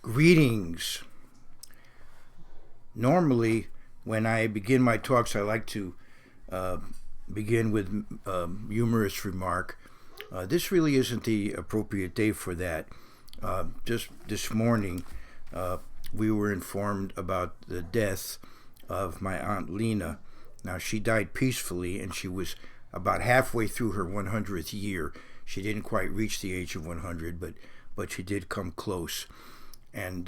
Greetings. Normally, when I begin my talks, I like to begin with humorous remark. This really isn't the appropriate day for that. Just this morning, we were informed about the death of my Aunt Lena. Now, she died peacefully, and she was about halfway through her 100th year. She didn't quite reach the age of 100, but she did come close. And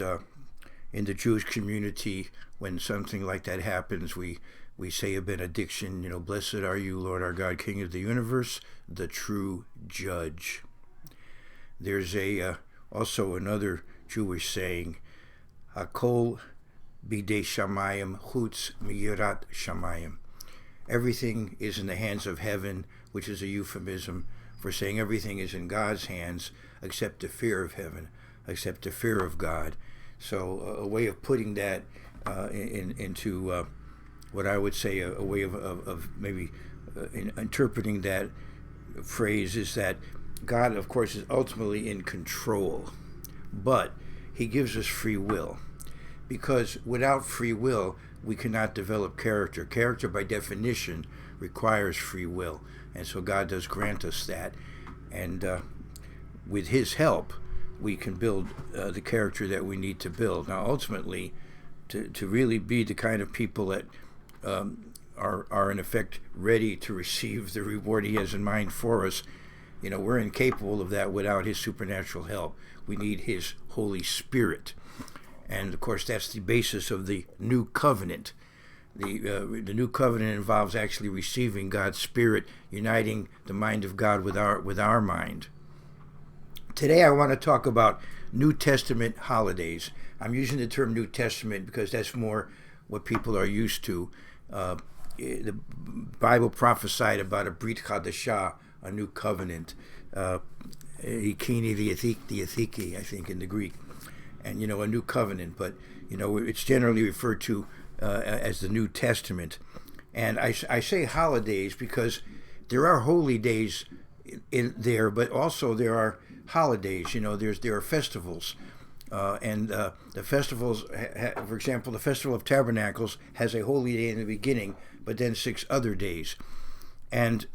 in the Jewish community, when something like that happens, we say a benediction, blessed are you, Lord our God, King of the universe, the true judge. There's also another Jewish saying, Hakol bidei shamayim chutz miyirat shamayim. Everything is in the hands of heaven, which is a euphemism for saying everything is in God's hands except the fear of heaven, except the fear of God. So a way of putting that into what I would say a way of maybe interpreting that phrase is that God, of course, is ultimately in control, but he gives us free will, because without free will, we cannot develop character. Character, by definition, requires free will, and so God does grant us that, and with his help, we can build the character that we need to build. Now, ultimately, to really be the kind of people that are in effect ready to receive the reward he has in mind for us, we're incapable of that without his supernatural help. We need his Holy Spirit. And, of course, that's the basis of the New Covenant. The New Covenant involves actually receiving God's Spirit, uniting the mind of God with our mind. Today I want to talk about New Testament holidays. I'm using the term New Testament because that's more what people are used to. The Bible prophesied about a Brit Chadashah, a new covenant, Hikini Diathiki, I think, in the Greek, and a new covenant. But it's generally referred to as the New Testament. And I say holidays because there are holy days in there, but also there are holidays. There are festivals, and the festivals, for example, the Festival of Tabernacles has a holy day in the beginning, but then 6 other days. And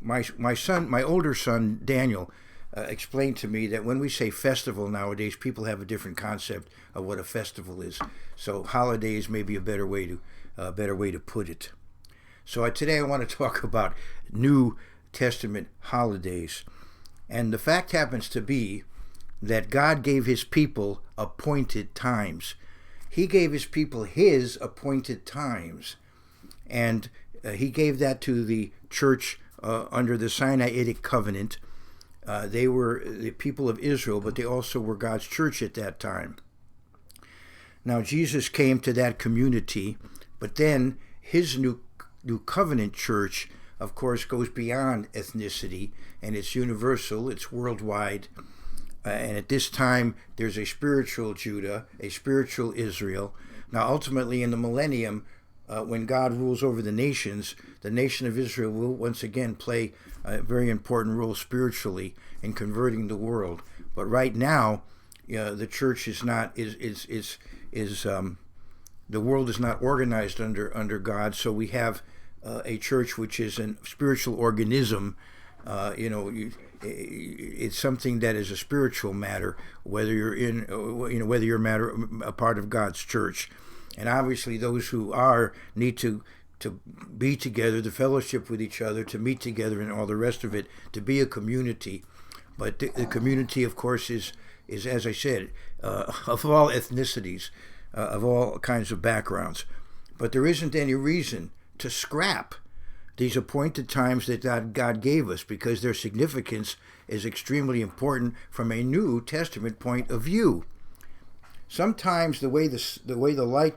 my older son Daniel explained to me that when we say festival nowadays, people have a different concept of what a festival is. So holidays may be a better way to put it. So today I want to talk about New Testament holidays. And the fact happens to be that God gave his people appointed times. He gave his people his appointed times. And he gave that to the church under the Sinaitic covenant. They were the people of Israel, but they also were God's church at that time. Now, Jesus came to that community, but then his new covenant church, of course, goes beyond ethnicity, and it's universal, it's worldwide. And at this time, there's a spiritual Judah, a spiritual Israel. Now, ultimately, in the millennium, when God rules over the nations, the nation of Israel will once again play a very important role spiritually in converting the world. But right now, the church is not the world is not organized under God. So we have a church which is a spiritual organism. It's something that is a spiritual matter, whether you're a part of God's church. And obviously those who need to be together, to fellowship with each other, to meet together and all the rest of it, to be a community. But the community, of course, is as I said, of all ethnicities, of all kinds of backgrounds. But there isn't any reason to scrap these appointed times that God gave us, because their significance is extremely important from a New Testament point of view. Sometimes the way the light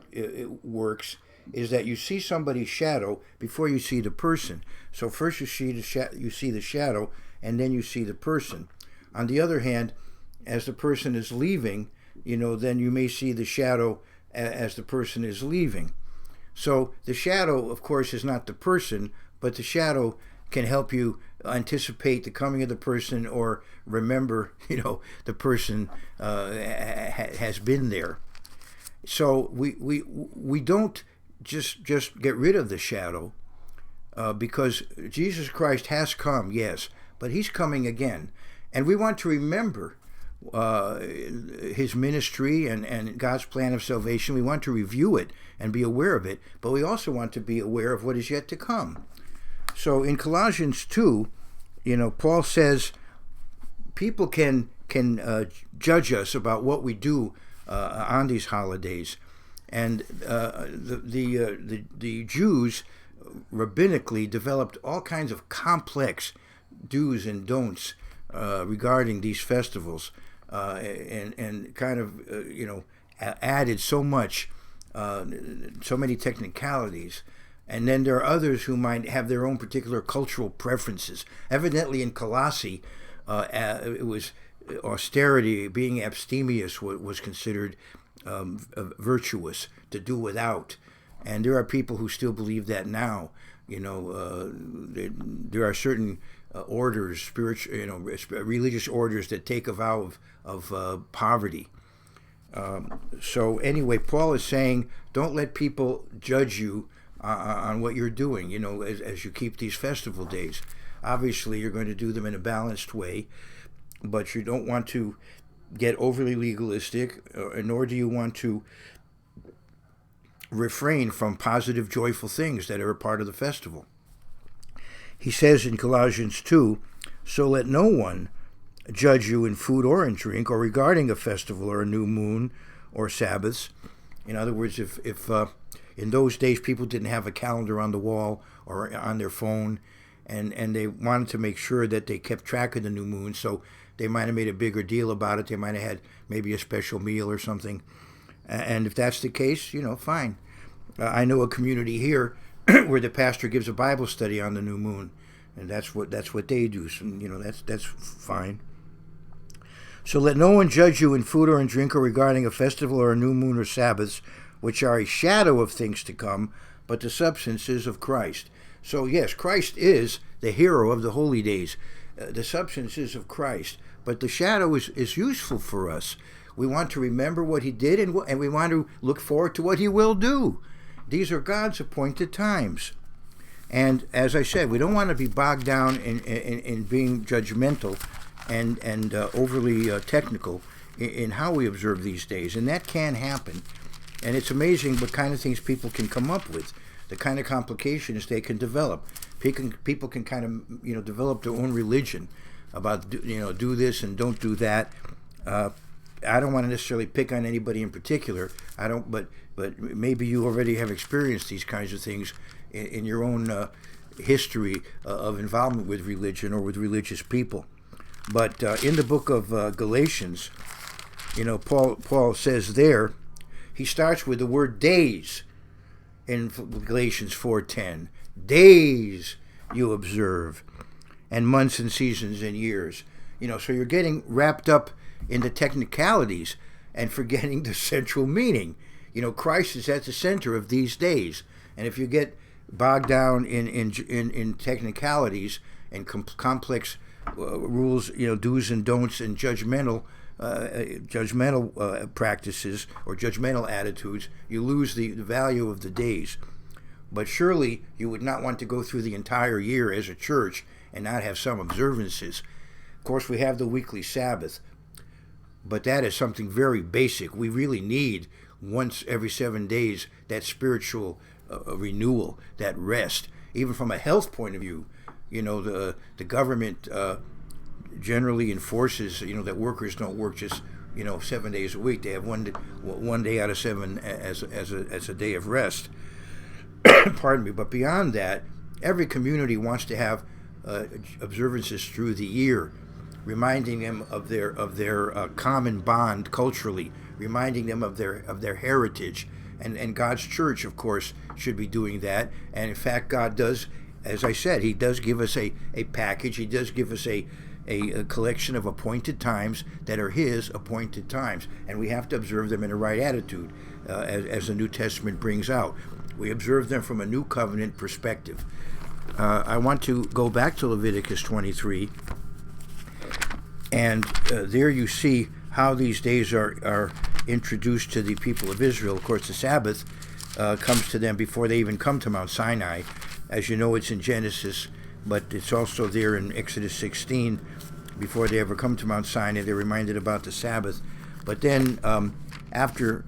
works is that you see somebody's shadow before you see the person. So first you see the shadow, and then you see the person. On the other hand, as the person is leaving, then you may see the shadow as the person is leaving. So the shadow, of course, is not the person, but the shadow can help you anticipate the coming of the person, or remember, the person has been there. So we don't just get rid of the shadow, because Jesus Christ has come, yes, but he's coming again. And we want to remember his ministry and God's plan of salvation. We want to review it and be aware of it, but we also want to be aware of what is yet to come. So in Colossians 2, Paul says people can judge us about what we do on these holidays, and the Jews rabbinically developed all kinds of complex do's and don'ts regarding these festivals, and kind of added so much, so many technicalities. And then there are others who might have their own particular cultural preferences. Evidently in Colossae, it was austerity, being abstemious was considered virtuous, to do without. And there are people who still believe that now. There are certain orders, spiritual, religious orders that take a vow of poverty. So anyway, Paul is saying, don't let people judge you on what you're doing, as you keep these festival days. Obviously, you're going to do them in a balanced way, but you don't want to get overly legalistic, nor do you want to refrain from positive, joyful things that are a part of the festival. He says in Colossians 2, so let no one judge you in food or in drink, or regarding a festival or a new moon or Sabbaths. In other words, if in those days people didn't have a calendar on the wall or on their phone, and they wanted to make sure that they kept track of the new moon, so they might have made a bigger deal about it. They might have had maybe a special meal or something. And if that's the case, fine. I know a community here where the pastor gives a Bible study on the new moon, and that's what they do. So, that's fine. So let no one judge you in food or in drink, or regarding a festival or a new moon or Sabbaths, which are a shadow of things to come, but the substance is of Christ. So yes, Christ is the hero of the holy days. The substance is of Christ, but the shadow is useful for us. We want to remember what he did, and we want to look forward to what he will do. These are God's appointed times. And as I said, we don't want to be bogged down in being judgmental and overly technical in how we observe these days. And that can happen. And it's amazing what kind of things people can come up with, the kind of complications they can develop. People can kind of, develop their own religion about, do this and don't do that. I don't want to necessarily pick on anybody in particular. But maybe you already have experienced these kinds of things in your own history of involvement with religion or with religious people. But in the book of Galatians, Paul says there, he starts with the word days in Galatians 4:10. Days you observe, and months and seasons and years. So you're getting wrapped up in the technicalities and forgetting the central meaning. Christ is at the center of these days. And if you get bogged down in technicalities and complex rules, do's and don'ts, and judgmental practices or judgmental attitudes, you lose the value of the days. But surely you would not want to go through the entire year as a church and not have some observances. Of course, we have the weekly Sabbath, but that is something very basic. We really need once every 7 days that spiritual renewal, that rest. Even from a health point of view, the government generally enforces, that workers don't work just 7 days a week. They have one day out of 7 as a day of rest. Pardon me. But beyond that, every community wants to have observances through the year, reminding them of their common bond culturally, reminding them of their heritage. And God's church, of course, should be doing that. And in fact, God does, as I said, he does give us a package. He does give us a collection of appointed times that are his appointed times. And we have to observe them in the right attitude, as the New Testament brings out. We observe them from a new covenant perspective. I want to go back to Leviticus 23, and there you see how these days are introduced to the people of Israel. Of course, the Sabbath comes to them before they even come to Mount Sinai. As you know, it's in Genesis, but it's also there in Exodus 16. Before they ever come to Mount Sinai, they're reminded about the Sabbath. But then after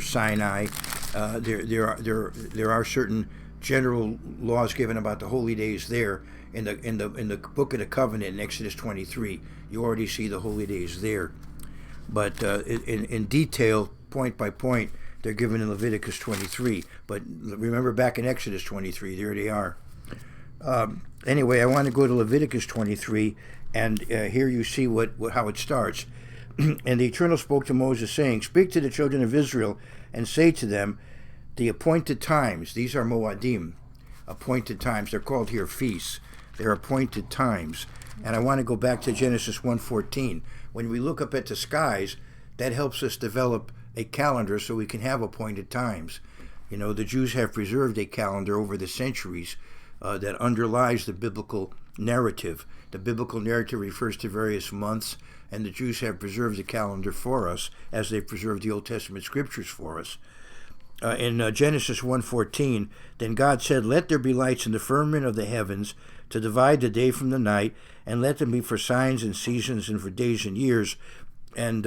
Sinai, there are certain general laws given about the holy days there in the book of the covenant in Exodus 23. You already see the holy days there, but in detail, point by point, they're given in Leviticus 23. But remember, back in Exodus 23, there they are. Anyway, I want to go to Leviticus 23, and here you see how it starts. And the Eternal spoke to Moses, saying, "Speak to the children of Israel, and say to them, the appointed times," these are Moadim, appointed times. They're called here feasts. They're appointed times. And I want to go back to Genesis 1:14. When we look up at the skies, that helps us develop a calendar so we can have appointed times. You know, the Jews have preserved a calendar over the centuries that underlies the biblical narrative. The biblical narrative refers to various months, and the Jews have preserved the calendar for us as they've preserved the Old Testament scriptures for us. In Genesis 1:14, then God said, "Let there be lights in the firmament of the heavens to divide the day from the night, and let them be for signs and seasons and for days and years." And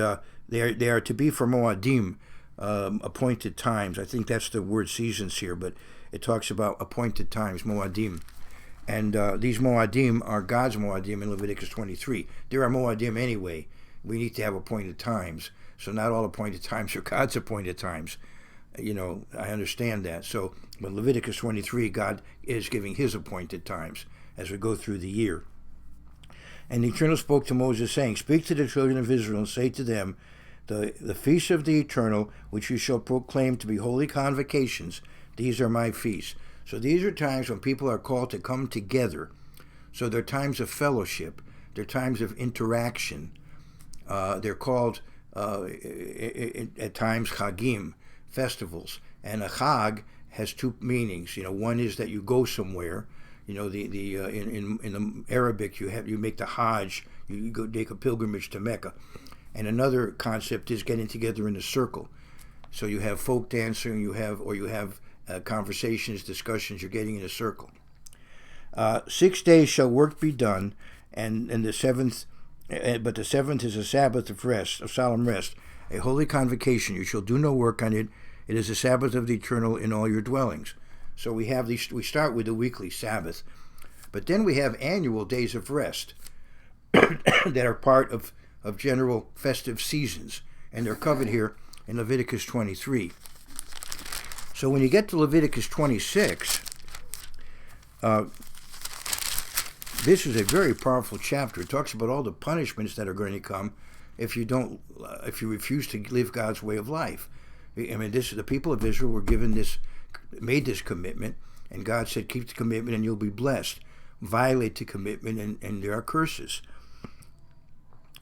they are to be for Moadim, appointed times. I think that's the word seasons here, but it talks about appointed times, Moadim. And these Moadim are God's Moadim in Leviticus 23. There are Moadim anyway. We need to have appointed times. So not all appointed times are God's appointed times. You know, I understand that. So, but Leviticus 23, God is giving his appointed times as we go through the year. And the Eternal spoke to Moses, saying, "Speak to the children of Israel, and say to them, the feasts of the Eternal, which you shall proclaim to be holy convocations, these are my feasts." So these are times when people are called to come together. So they're times of fellowship. They're times of interaction. They're called, at times, chagim, festivals. And a chag has two meanings. You know, one is that you go somewhere. You know, in the Arabic, you make the Hajj. You go take a pilgrimage to Mecca. And another concept is getting together in a circle. So you have folk dancing, you have conversations, discussions. You're getting in a circle. 6 days shall work be done, and the seventh, but the seventh is a Sabbath of rest, of solemn rest, a holy convocation. You shall do no work on it. It is a Sabbath of the Eternal in all your dwellings. So we have these. We start with the weekly Sabbath, but then we have annual days of rest that are part of general festive seasons, and they're covered here in Leviticus 23. So when you get to Leviticus 26, this is a very powerful chapter. It talks about all the punishments that are going to come if you refuse to live God's way of life. I mean, the people of Israel were made this commitment, and God said, "Keep the commitment, and you'll be blessed." Violate the commitment, and there are curses.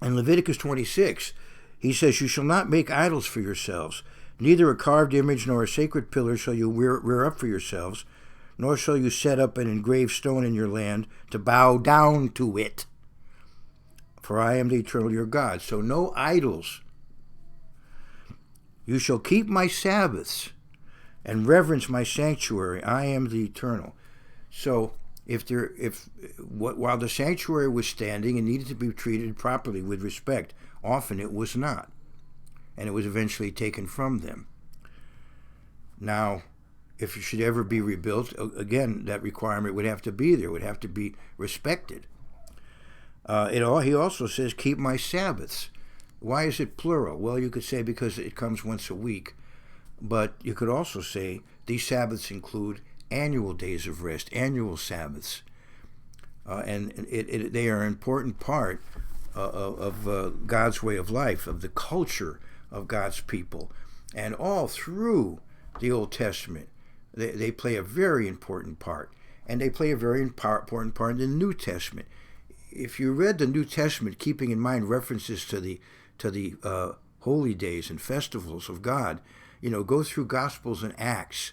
In Leviticus 26, he says, "You shall not make idols for yourselves. Neither a carved image nor a sacred pillar shall you rear up for yourselves, nor shall you set up an engraved stone in your land to bow down to it. For I am the Eternal your God." So no idols. "You shall keep my Sabbaths and reverence my sanctuary. I am the Eternal." So while the sanctuary was standing and needed to be treated properly with respect, often it was not, and it was eventually taken from them. Now, if it should ever be rebuilt, again, that requirement would have to be there, would have to be respected. He also says, "Keep my Sabbaths." Why is it plural? Well, you could say because it comes once a week, but you could also say these Sabbaths include annual days of rest, annual Sabbaths, and they are an important part of God's way of life, of the culture of God's people. And all through the Old Testament, they play a very important part, and they play a very important part in the New Testament. If you read the New Testament, keeping in mind references to the holy days and festivals of God, go through Gospels and Acts,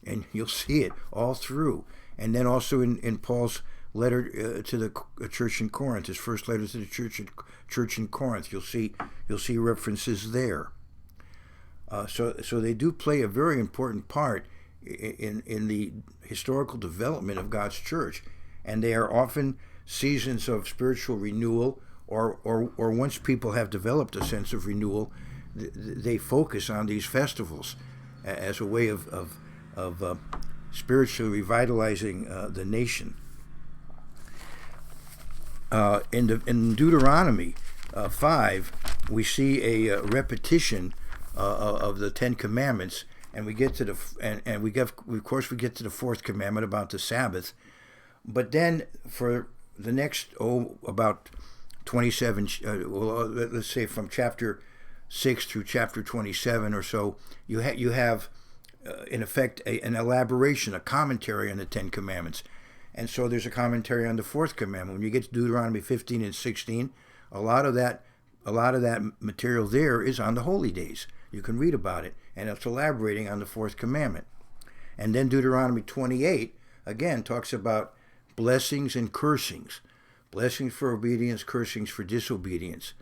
and you'll see it all through. And then also in Paul's letter to the church in Corinth, his first letter to the church in Corinth, you'll see references there. So they do play a very important part in the historical development of God's church, and they are often seasons of spiritual renewal, or once people have developed a sense of renewal, they focus on these festivals as a way of spiritually revitalizing the nation. In Deuteronomy 5, we see a repetition of the Ten Commandments, and we get to of course we get to the fourth commandment about the Sabbath. But then for the next about 27, let's say from chapter 6 through chapter 27 or so, you have in effect an elaboration, a commentary on the Ten Commandments. And so there's a commentary on the fourth commandment. When you get to Deuteronomy 15 and 16, a lot of that material there is on the holy days. You can read about it, and it's elaborating on the fourth commandment. And then Deuteronomy 28, again, talks about blessings and cursings. Blessings for obedience, cursings for disobedience.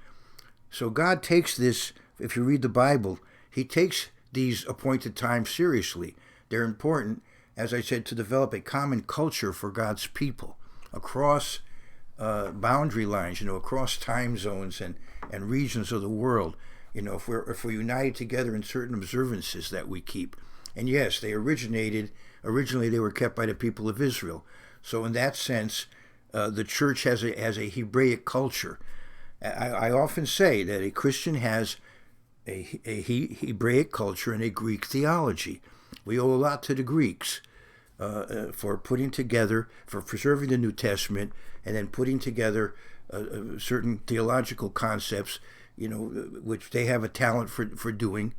So God takes this, if you read the Bible, he takes these appointed times seriously. They're important, as I said, to develop a common culture for God's people across boundary lines, across time zones and regions of the world. If we're united together in certain observances that we keep. And yes, originally they were kept by the people of Israel. So in that sense, the church has a Hebraic culture. I often say that a Christian has a Hebraic culture and a Greek theology. We owe a lot to the Greeks for putting together, for preserving the New Testament, and then putting together certain theological concepts, which they have a talent for doing.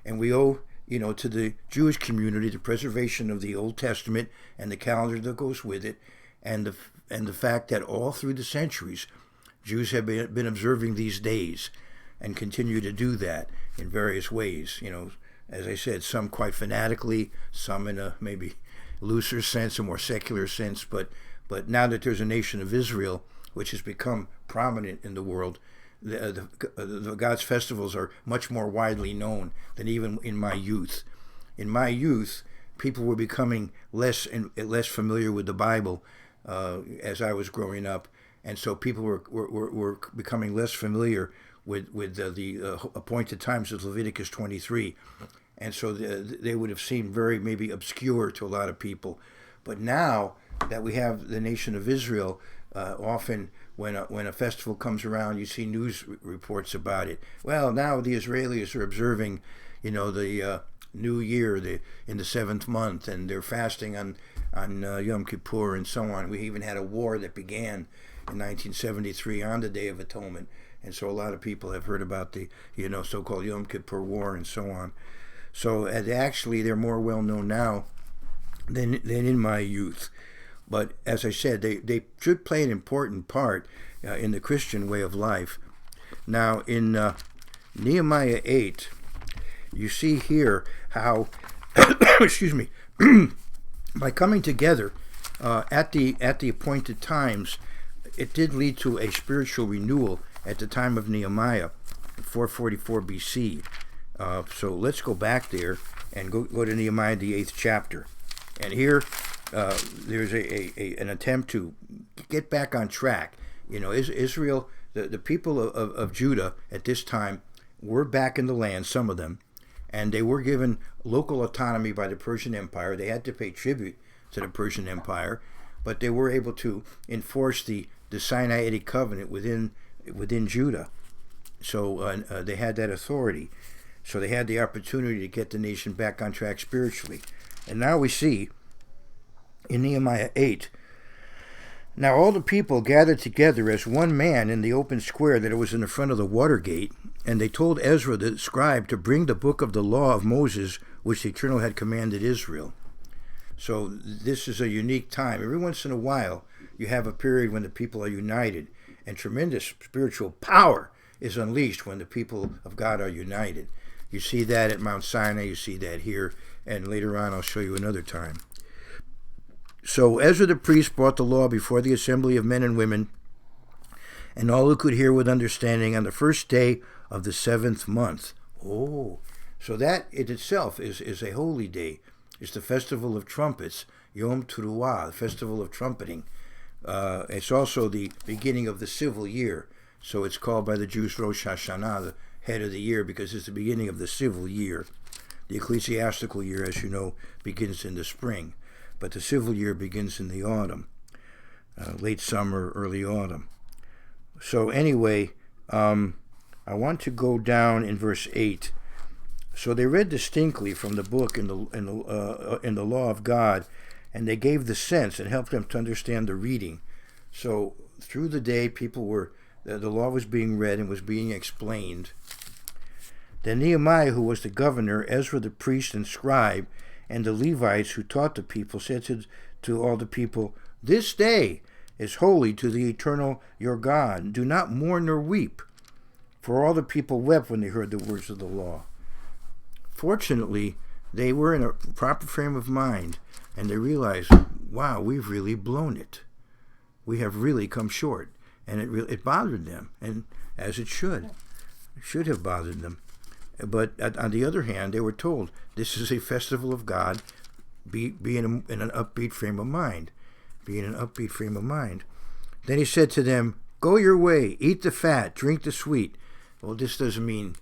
And we owe, to the Jewish community the preservation of the Old Testament and the calendar that goes with it, and the fact that all through the centuries, Jews have been observing these days and continue to do that in various ways. As I said, some quite fanatically, some in a maybe looser sense, a more secular sense. But now that there's a nation of Israel, which has become prominent in the world, the God's festivals are much more widely known than even in my youth. In my youth, people were becoming less familiar with the Bible as I was growing up, and so people were becoming less familiar with the appointed times of Leviticus 23, and so they would have seemed very maybe obscure to a lot of people. But now that we have the nation of Israel, often when a festival comes around, you see news reports about it. Well, now the Israelis are observing, the New Year in the 7th month, and they're fasting on Yom Kippur and so on. We even had a war that began in 1973 on the Day of Atonement, and so a lot of people have heard about the so-called Yom Kippur War and so on. So actually, they're more well known now than in my youth. But as I said, they should play an important part in the Christian way of life. Now, in Nehemiah 8, you see here how, excuse me, by coming together at the appointed times, it did lead to a spiritual renewal at the time of Nehemiah, 444 BC. So let's go back there and go to Nehemiah, the 8th chapter. And here there's an attempt to get back on track. Israel, the people of Judah at this time were back in the land, some of them, and they were given local autonomy by the Persian Empire. They had to pay tribute to the Persian Empire, but they were able to enforce the Sinaitic covenant within Judah. So they had that authority. So they had the opportunity to get the nation back on track spiritually. And now we see in Nehemiah 8, now all the people gathered together as one man in the open square that was in the front of the water gate, and they told Ezra the scribe to bring the book of the law of Moses, which the Eternal had commanded Israel. So this is a unique time. Every once in a while, you have a period when the people are united, and tremendous spiritual power is unleashed when the people of God are united. You see that at Mount Sinai, you see that here, and later on I'll show you another time. So Ezra the priest brought the law before the assembly of men and women, and all who could hear with understanding on the first day of the 7th month. Oh, so that in itself is a holy day. It's the festival of trumpets, Yom Teruah, the festival of trumpeting. It's also the beginning of the civil year. So it's called by the Jews Rosh Hashanah, the head of the year, because it's the beginning of the civil year. The ecclesiastical year, as you know, begins in the spring, but the civil year begins in the autumn, late summer, early autumn. So anyway, I want to go down in verse 8. So they read distinctly from the book in the law of God, and they gave the sense and helped them to understand the reading. So through the day, the law was being read and was being explained. Then Nehemiah, who was the governor, Ezra the priest and scribe, and the Levites who taught the people, said to all the people, "This day is holy to the eternal your God. Do not mourn nor weep." For all the people wept when they heard the words of the law. Fortunately, they were in a proper frame of mind, and they realized, wow, we've really blown it. We have really come short. And it bothered them, and as it should have bothered them. But on the other hand, they were told, this is a festival of God, be in an upbeat frame of mind. Be in an upbeat frame of mind. Then he said to them, "Go your way, eat the fat, drink the sweet." Well, this doesn't mean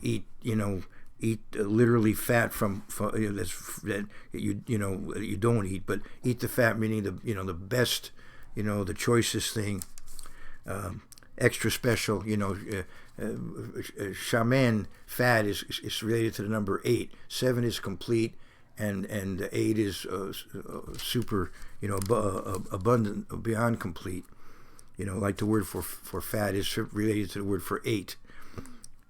eat literally fat from that you don't eat, but eat the fat meaning the best, the choicest thing, extra special. Shaman fat is related to the number 8. 7 is complete, and 8 is super, abundant, beyond complete. Like the word for fat is related to the word for 8.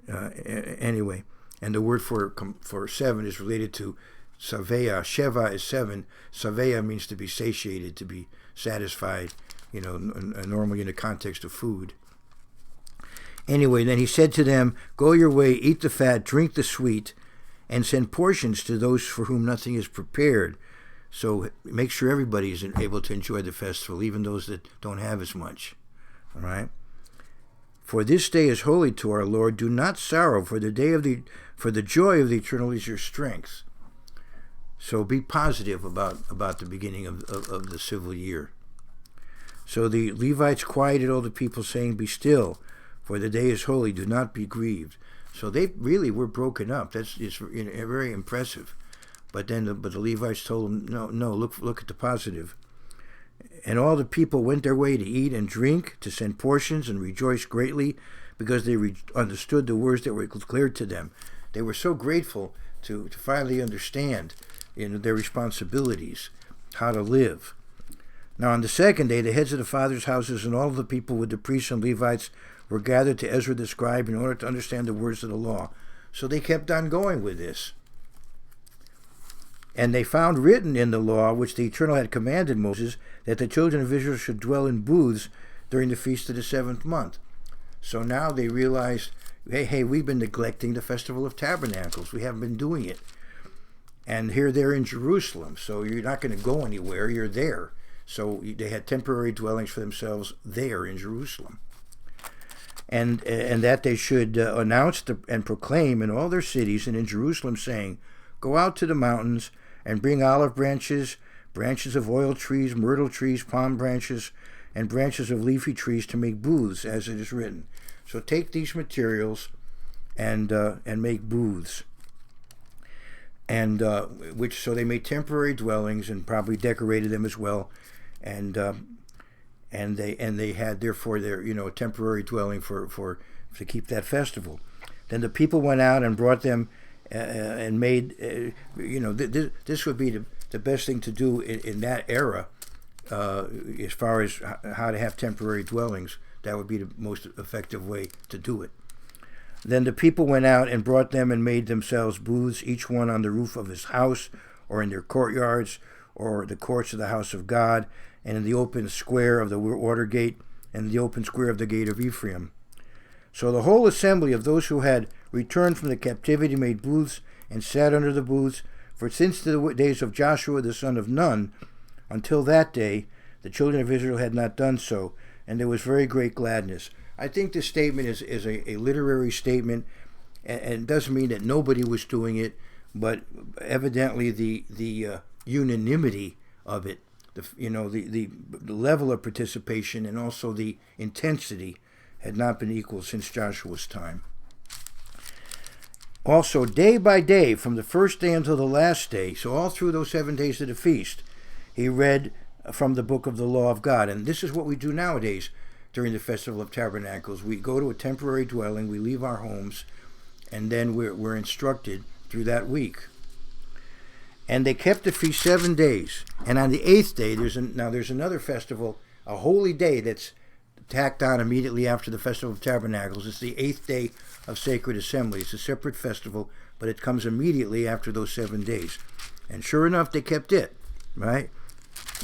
Anyway, and the word for 7 is related to saveya. Sheva is 7. Saveya means to be satiated, to be satisfied. Normally in the context of food. Anyway, then he said to them, "Go your way, eat the fat, drink the sweet, and send portions to those for whom nothing is prepared." So make sure everybody is able to enjoy the festival, even those that don't have as much. All right? "For this day is holy to our Lord. Do not sorrow, for the joy of the eternal is your strength." So be positive about the beginning of the civil year. So the Levites quieted all the people, saying, "Be still, for the day is holy. Do not be grieved." So they really were broken up. It's very impressive. But then the Levites told them, no, look at the positive. "And all the people went their way to eat and drink, to send portions, and rejoice greatly, because they understood the words that were declared to them." They were so grateful to finally understand their responsibilities, how to live. Now on the second day, the heads of the fathers' houses and all of the people with the priests and Levites were gathered to Ezra the scribe in order to understand the words of the law. So they kept on going with this. "And they found written in the law, which the Eternal had commanded Moses, that the children of Israel should dwell in booths during the feast of the 7th month. So now they realized, hey, we've been neglecting the Festival of Tabernacles. We haven't been doing it. And here they're in Jerusalem, so you're not going to go anywhere. You're there. So they had temporary dwellings for themselves there in Jerusalem. And that they should announce and proclaim in all their cities and in Jerusalem, saying, 'Go out to the mountains and bring olive branches, branches of oil trees, myrtle trees, palm branches, and branches of leafy trees to make booths, as it is written.'" So take these materials and make booths. And so they made temporary dwellings and probably decorated them as well. And they had therefore their temporary dwelling for to keep that festival. Then the people went out and brought them and made this would be the best thing to do in that era as far as how to have temporary dwellings. That would be the most effective way to do it. Then the people went out and brought them and made themselves booths, each one on the roof of his house, or in their courtyards, or the courts of the house of God, and in the open square of the water gate, and the open square of the gate of Ephraim. So the whole assembly of those who had returned from the captivity made booths and sat under the booths, for since the days of Joshua the son of Nun, Until that day, the children of Israel had not done so, and there was very great gladness. I think this statement is a literary statement, and it doesn't mean that nobody was doing it, but evidently the unanimity of it, the level of participation and also the intensity had not been equal since Joshua's time. Also, day by day, from the first day until the last day, so all through those 7 days of the feast, he read from the book of the law of God. And this is what we do nowadays during the Festival of Tabernacles. We go to a temporary dwelling, we leave our homes, and then we're instructed through that week. And they kept the feast 7 days. And on the 8th day, there's another festival, a holy day that's tacked on immediately after the Festival of Tabernacles. It's the 8th day of Sacred Assembly. It's a separate festival, but it comes immediately after those 7 days. And sure enough, they kept it, right?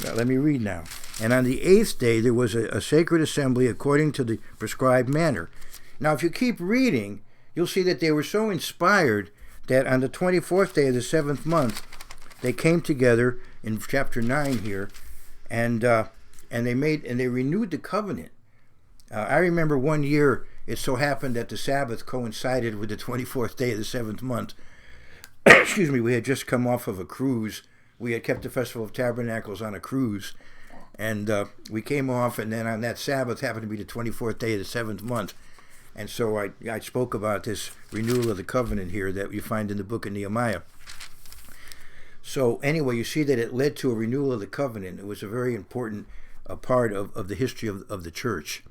Now, let me read now. And on the 8th day, there was a sacred assembly according to the prescribed manner. Now, if you keep reading, you'll see that they were so inspired that on the 24th day of the 7th month, they came together in chapter 9 here, and they renewed the covenant. I remember one year, it so happened that the Sabbath coincided with the 24th day of the 7th month. Excuse me, we had just come off of a cruise. We had kept the Festival of Tabernacles on a cruise, and we came off, and then on that Sabbath happened to be the 24th day of the 7th month. And so I spoke about this renewal of the covenant here that you find in the book of Nehemiah. So anyway, you see that it led to a renewal of the covenant. It was a very important part of the history of the church.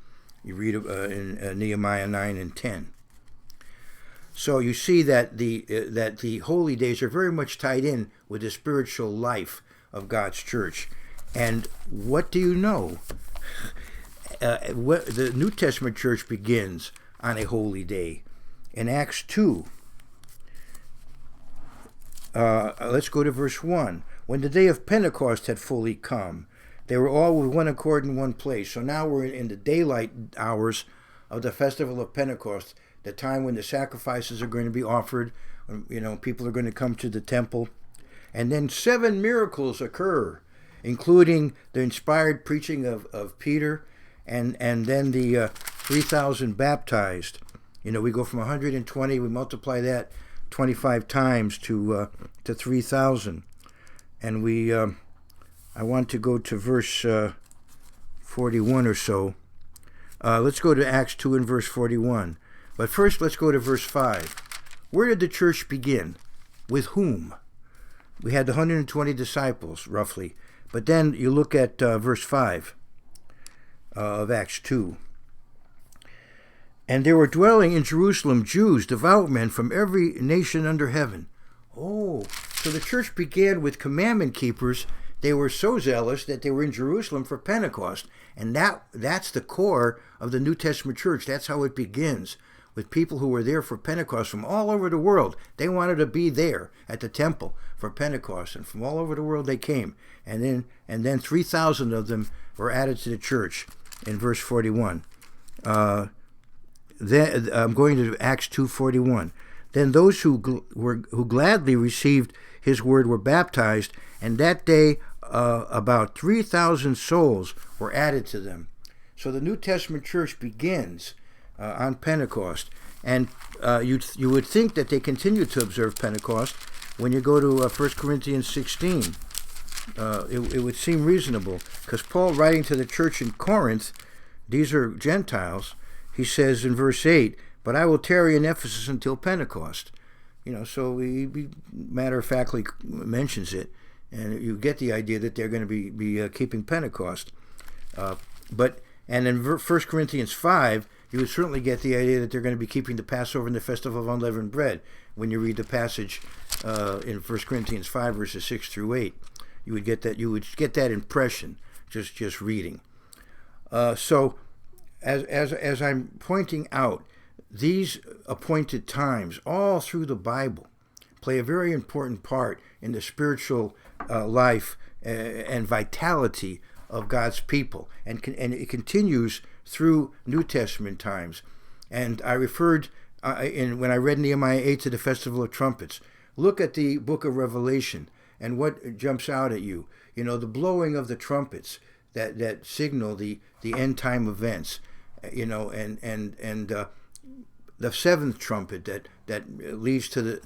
You read in Nehemiah 9 and 10. So you see that the holy days are very much tied in with the spiritual life of God's church. And what do you know? The New Testament church begins on a holy day. In Acts 2, let's go to verse 1. When the day of Pentecost had fully come, they were all with one accord in one place. So now we're in the daylight hours of the Festival of Pentecost, the time when the sacrifices are going to be offered. People are going to come to the temple. And then 7 miracles occur, including the inspired preaching of Peter, and then the 3,000 baptized. We go from 120, we multiply that 25 times to 3,000. And I want to go to verse 41 or so. Let's go to Acts 2 and verse 41. But first, let's go to verse 5. Where did the church begin? With whom? We had the 120 disciples, roughly. But then you look at verse 5 of Acts 2. And there were dwelling in Jerusalem Jews, devout men from every nation under heaven. Oh, so the church began with commandment keepers. They were so zealous that they were in Jerusalem for Pentecost. And that's the core of the New Testament church. That's how it begins, with people who were there for Pentecost from all over the world. They wanted to be there at the temple for Pentecost, and from all over the world they came. And then 3,000 of them were added to the church in verse 41. Then I'm going to Acts 2:41. Then those who gladly received his word were baptized, and that day about 3,000 souls were added to them. So the New Testament church begins on Pentecost, and you would think that they continue to observe Pentecost. When you go to 1 Corinthians 16, it would seem reasonable, because Paul, writing to the church in Corinth, these are Gentiles, he says in verse 8, "But I will tarry in Ephesus until Pentecost." So he matter-of-factly mentions it, and you get the idea that they're going to be keeping Pentecost. And in 1 Corinthians 5, you would certainly get the idea that they're going to be keeping the Passover and the Festival of Unleavened Bread. When you read the passage in 1 Corinthians 5, verses 6 through 8, you would get that impression just reading. So as I'm pointing out, these appointed times all through the Bible play a very important part in the spiritual life and vitality of God's people, and it continues through New Testament times. And I referred when I read Nehemiah 8 to the Festival of Trumpets. Look at the book of Revelation and what jumps out at you? The blowing of the trumpets that signal the end time events, and the seventh trumpet that leads to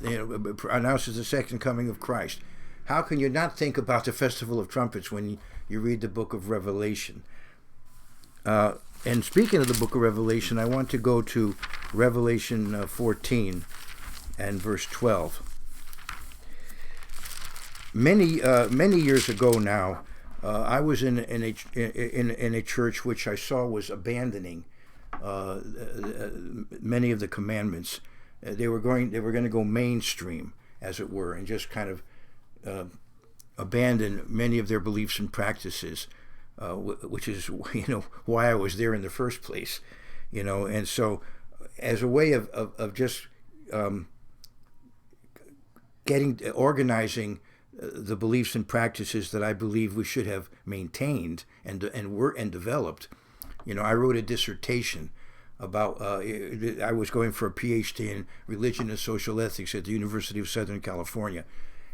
announces the second coming of Christ. How can you not think about the Festival of Trumpets when you read the book of Revelation? And speaking of the book of Revelation, I want to go to Revelation 14 and verse 12. Many years ago now, I was in a church which I saw was abandoning many of the commandments. They were going to go mainstream, as it were, and just kind of abandon many of their beliefs and practices, which is why I was there in the first place. And so as a way of just organizing the beliefs and practices that I believe we should have maintained and developed. I wrote a dissertation about. I was going for a PhD in religion and social ethics at the University of Southern California,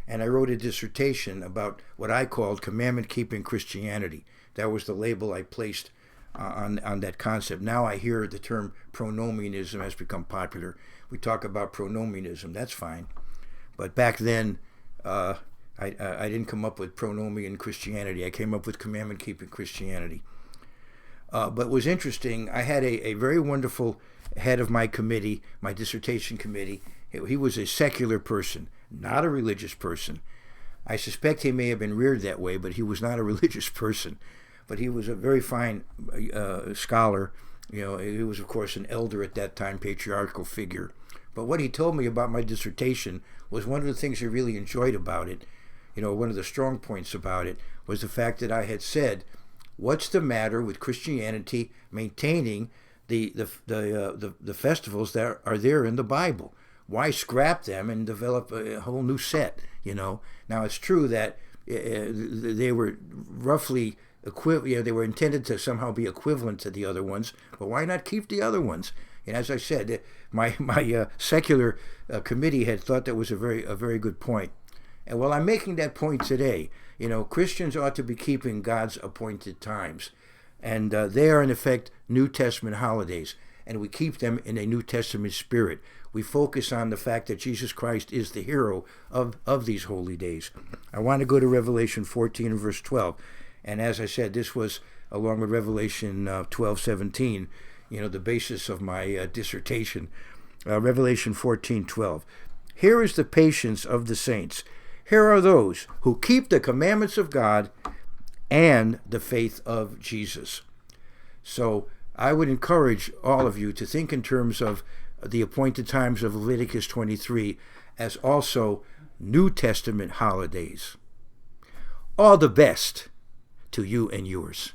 and I wrote a dissertation about what I called commandment-keeping Christianity. That was the label I placed on that concept. Now I hear the term pronomianism has become popular. We talk about pronomianism. That's fine, but back then. I didn't come up with pronomian Christianity. I came up with commandment-keeping Christianity. But it was interesting. I had a very wonderful head of my committee, my dissertation committee. He was a secular person, not a religious person. I suspect he may have been reared that way, but he was not a religious person. But he was a very fine scholar. He was, of course, an elder at that time, patriarchal figure. But what he told me about my dissertation was one of the things I really enjoyed about it. One of the strong points about it was the fact that I had said, what's the matter with Christianity maintaining the festivals that are there in the Bible? Why scrap them and develop a whole new set? Now it's true that they were roughly equivalent. They were intended to somehow be equivalent to the other ones, but why not keep the other ones? And as I said, my secular committee had thought that was a very good point. And while I'm making that point today, Christians ought to be keeping God's appointed times. And they are, in effect, New Testament holidays. And we keep them in a New Testament spirit. We focus on the fact that Jesus Christ is the hero of these holy days. I want to go to Revelation 14 and verse 12. And as I said, this was, along with Revelation 12:17, the basis of my dissertation. Revelation 14:12. Here is the patience of the saints. Here are those who keep the commandments of God and the faith of Jesus. So I would encourage all of you to think in terms of the appointed times of Leviticus 23 as also New Testament holidays. All the best to you and yours.